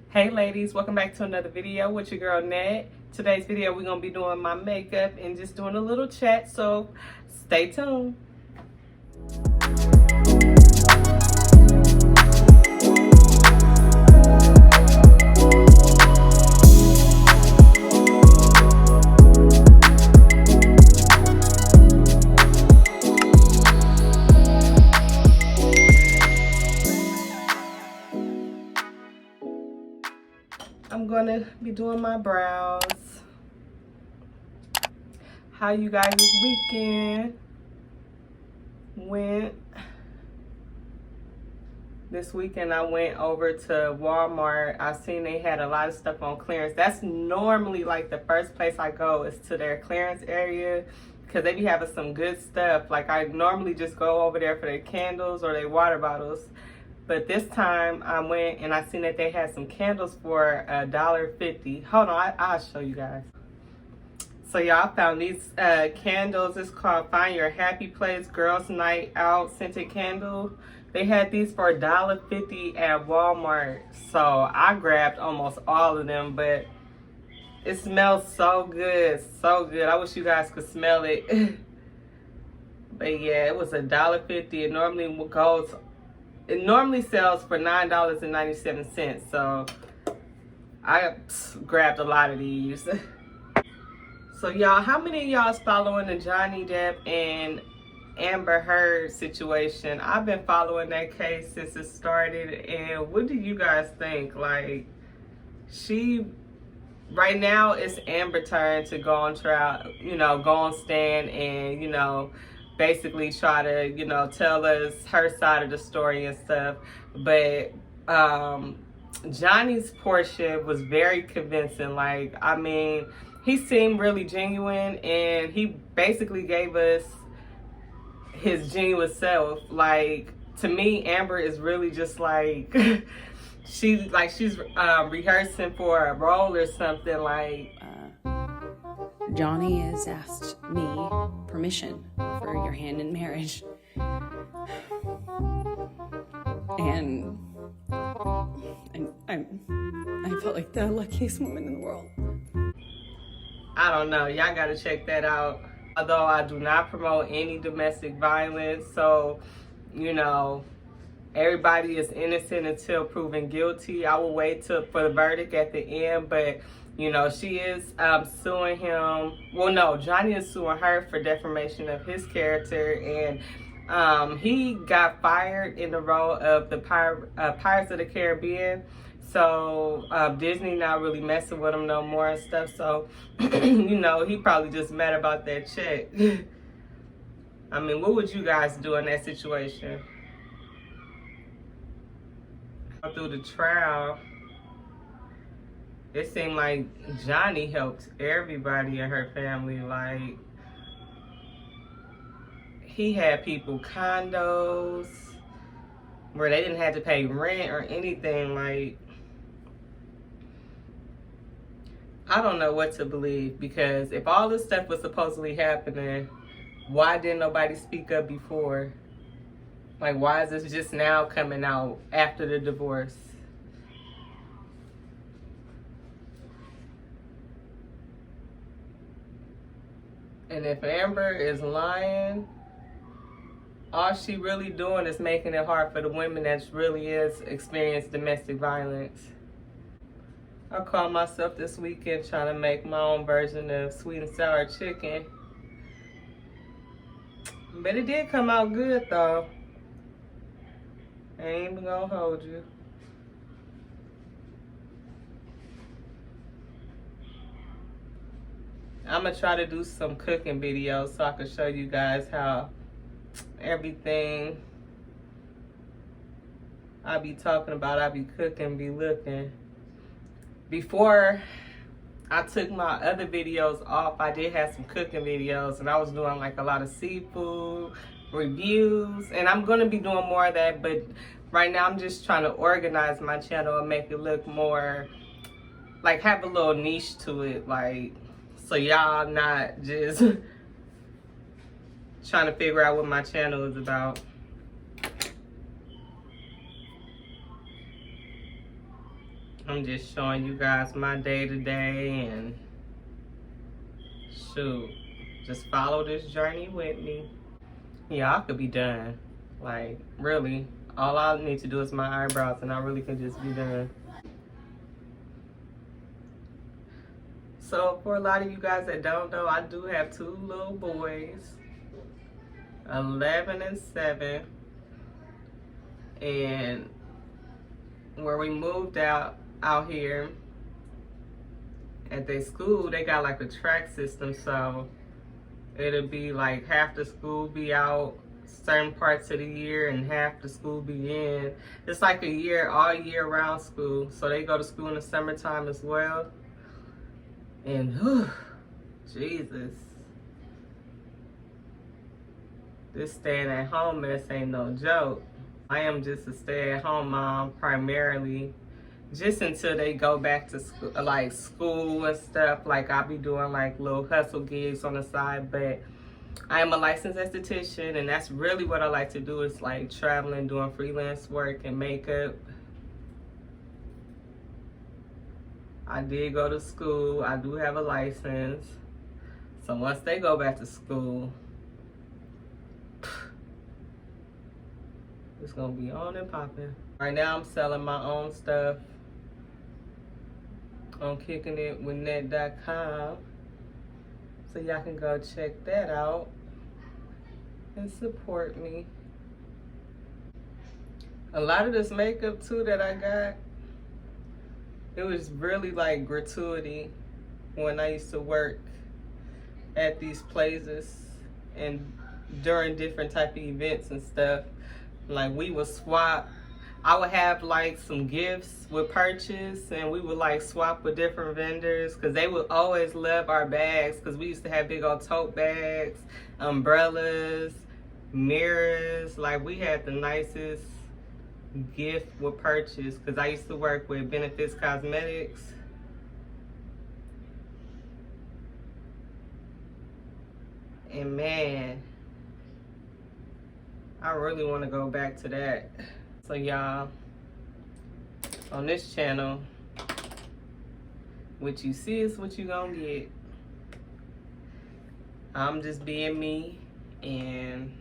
Hey ladies, welcome back to another video with your girl Ned. Today's video we're going to be doing my makeup and just doing a little chat, so stay tuned. I'm gonna be doing my brows. How you guys this weekend went? This weekend I went over to Walmart. I seen they had a lot of stuff on clearance. That's normally like the first place I go is to their clearance area because they be having some good stuff. Like I normally just go over there for their candles or their water bottles. But this time I went and I seen that they had some candles for $1.50. Hold on, I'll show you guys. So y'all found these candles. It's called Find Your Happy Place Girls Night Out Scented Candle. They had these for $1.50 at Walmart. So I grabbed almost all of them, but it smells so good, so good. I wish you guys could smell it. But yeah, it was $1.50. It normally sells for $9.97, so I grabbed a lot of these. So y'all, how many of y'all is following the Johnny Depp and Amber Heard situation? I've been following that case since it started, and what do you guys think? Like, right now it's Amber's turn to go on trial, go on stand and, basically try to, tell us her side of the story and stuff. But Johnny's portion was very convincing. Like, I mean, he seemed really genuine and he basically gave us his genuine self. Like, to me, Amber is really just like, she's rehearsing for a role or something. Like, Johnny has asked me permission for your hand in marriage. And I felt like the luckiest woman in the world. I don't know. Y'all got to check that out. Although I do not promote any domestic violence, so, everybody is innocent until proven guilty. I will wait for the verdict at the end, but she is suing him. Well, no, Johnny is suing her for defamation of his character, and he got fired in the role of the Pirates of the Caribbean. So Disney not really messing with him no more and stuff. So, he probably just mad about that check. I mean, what would you guys do in that situation? Through the trial, it seemed like Johnny helped everybody in her family. Like, he had people condos where they didn't have to pay rent or anything. Like, I don't know what to believe, because if all this stuff was supposedly happening, why didn't nobody speak up before? Like, why is this just now coming out after the divorce? And if Amber is lying, all she really doing is making it hard for the women that really is experiencing domestic violence. I caught myself this weekend trying to make my own version of sweet and sour chicken. But it did come out good though. I ain't even gonna hold you. I'm gonna try to do some cooking videos so I can show you guys how everything I be talking about, I be cooking, be looking. Before I took my other videos off, I did have some cooking videos, and I was doing like a lot of seafood reviews, and I'm gonna be doing more of that, but right now I'm just trying to organize my channel and make it look more, like, have a little niche to it, like, so y'all not just trying to figure out what my channel is about. I'm just showing you guys my day to day, and shoot, just follow this journey with me. Yeah, I could be done. Like, really, all I need to do is my eyebrows and I really can just be done. So for a lot of you guys that don't know, I do have 2 little boys, 11 and 7. And where we moved out here at their school, they got like a track system, so it'll be like half the school be out certain parts of the year and half the school be in. It's like a year, all year round school. So they go to school in the summertime as well. And whew, Jesus, this staying at home mess ain't no joke. I am just a stay-at-home mom primarily, just until they go back to school, like school and stuff. Like I'll be doing like little hustle gigs on the side, but I am a licensed esthetician, and that's really what I like to do, is like traveling, doing freelance work and makeup. I did go to school. I do have a license. So once they go back to school, it's gonna be on and popping. Right now I'm selling my own stuff on kickingitwithnet.com. So y'all can go check that out and support me. A lot of this makeup too that I got, it was really like gratuity when I used to work at these places and during different type of events and stuff. Like we would swap. I would have like some gifts with purchase, and we would like swap with different vendors, because they would always love our bags, because we used to have big old tote bags, umbrellas, mirrors. Like we had the nicest gift with purchase, because I used to work with Benefits Cosmetics. And man, I really want to go back to that. So y'all, on this channel, what you see is what you gonna get. I'm just being me, and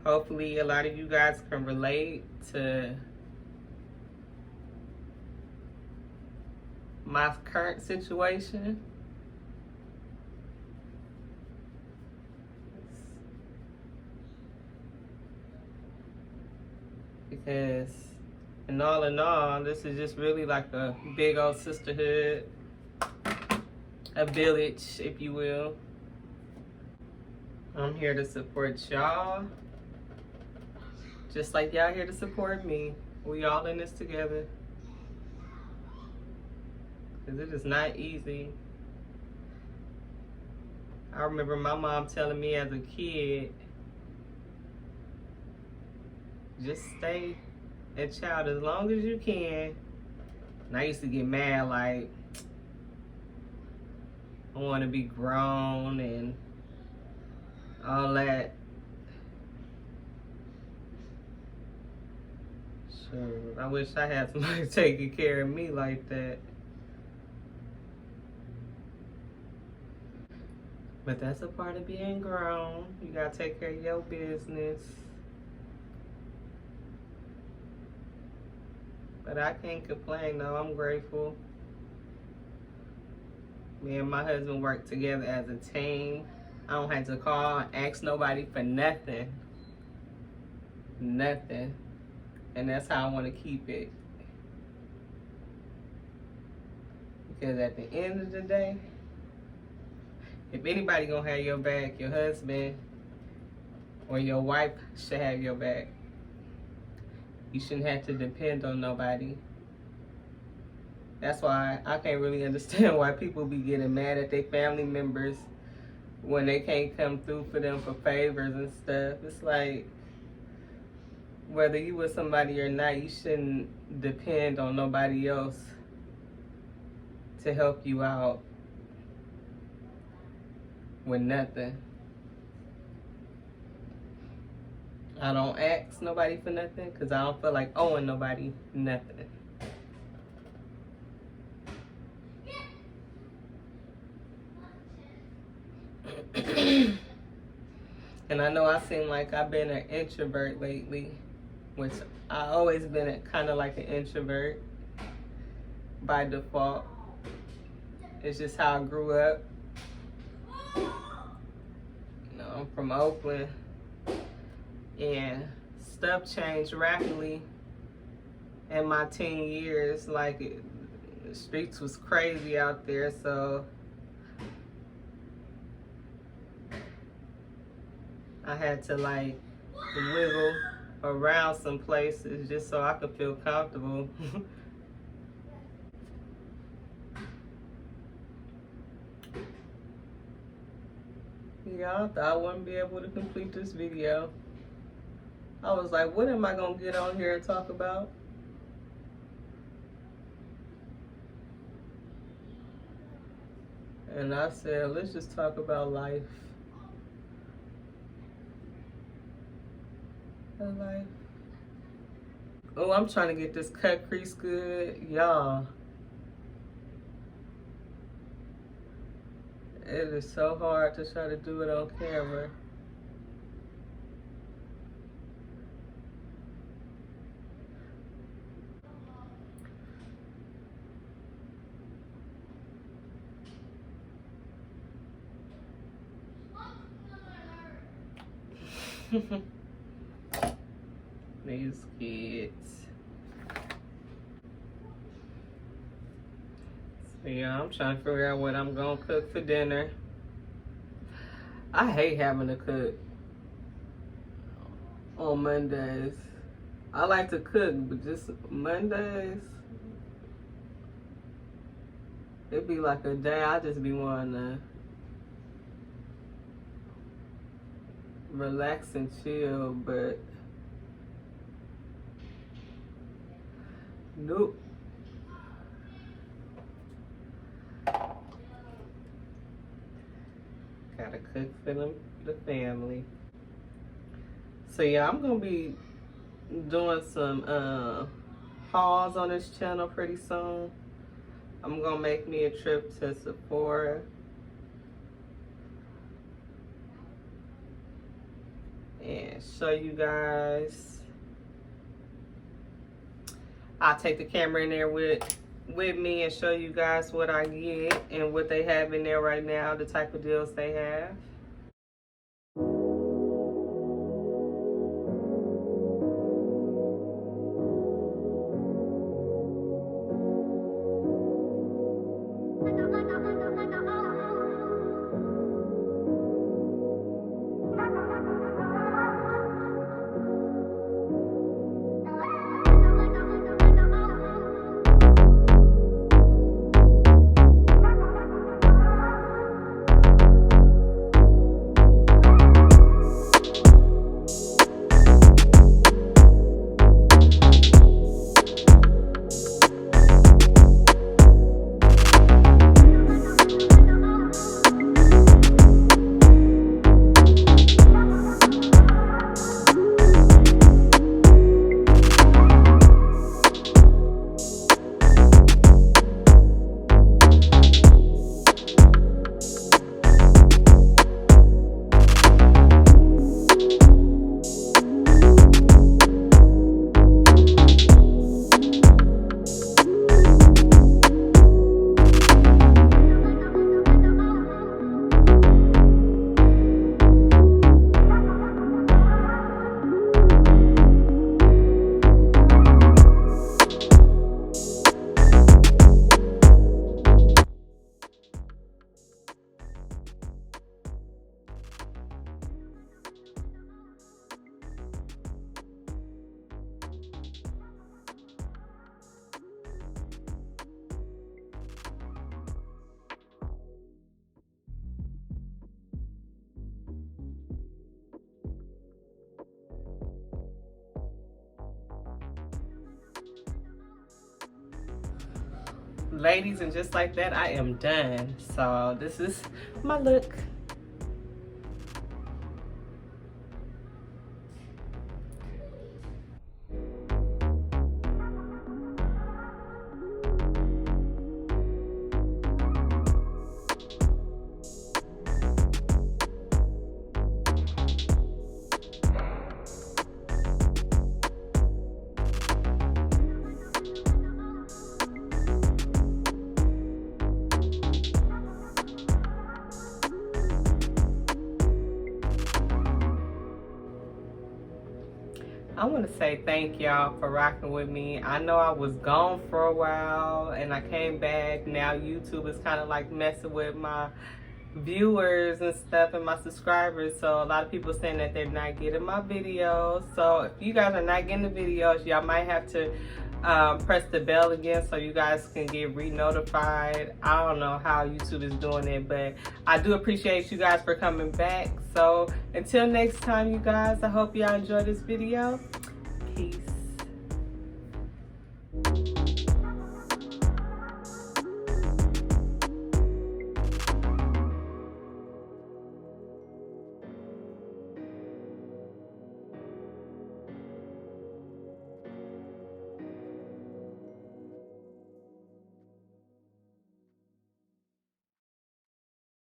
hopefully a lot of you guys can relate to my current situation. Because in all, this is just really like a big old sisterhood, a village, if you will. I'm here to support y'all, just like y'all here to support me. We all in this together. Because it is not easy. I remember my mom telling me as a kid, just stay a child as long as you can. And I used to get mad, like, I want to be grown and all that. Sure, I wish I had somebody taking care of me like that. But that's a part of being grown. You gotta take care of your business. But I can't complain though, I'm grateful. Me and my husband work together as a team. I don't have to call and ask nobody for nothing. Nothing. And that's how I want to keep it. Because at the end of the day, if anybody gonna have your back, your husband or your wife should have your back. You shouldn't have to depend on nobody. That's why I can't really understand why people be getting mad at their family members when they can't come through for them for favors and stuff. It's like, whether you with somebody or not, you shouldn't depend on nobody else to help you out with nothing. I don't ask nobody for nothing because I don't feel like owing nobody nothing. And I know I seem like I've been an introvert lately, which I always been kind of like an introvert by default. It's just how I grew up. You know, I'm from Oakland, and stuff changed rapidly in my teen years. Like, the streets was crazy out there, so I had to like wiggle around some places just so I could feel comfortable. Yeah, I thought I wouldn't be able to complete this video. I was like, what am I gonna get on here and talk about? And I said, let's just talk about life. Life. Oh, I'm trying to get this cut crease good, y'all. It is so hard to try to do it on camera. These kids. So yeah, I'm trying to figure out what I'm gonna cook for dinner. I hate having to cook on Mondays. I like to cook, but just Mondays, it'd be like a day I just be wanting to relax and chill, but nope. Gotta cook for the family. So yeah, I'm gonna be doing some hauls on this channel pretty soon. I'm gonna make me a trip to Sephora and show you guys. I'll take the camera in there with me and show you guys what I get and what they have in there right now, the type of deals they have. Ladies, and just like that, I am done. So this is my look. want to say thank y'all for rocking with me. I know I was gone for a while and I came back. Now YouTube is kind of like messing with my viewers and stuff and my subscribers, so a lot of people saying that they're not getting my videos. So if you guys are not getting the videos, y'all might have to press the bell again so you guys can get re-notified. I don't know how YouTube is doing it, but I do appreciate you guys for coming back. So until next time, you guys, I hope y'all enjoyed this video. Peace.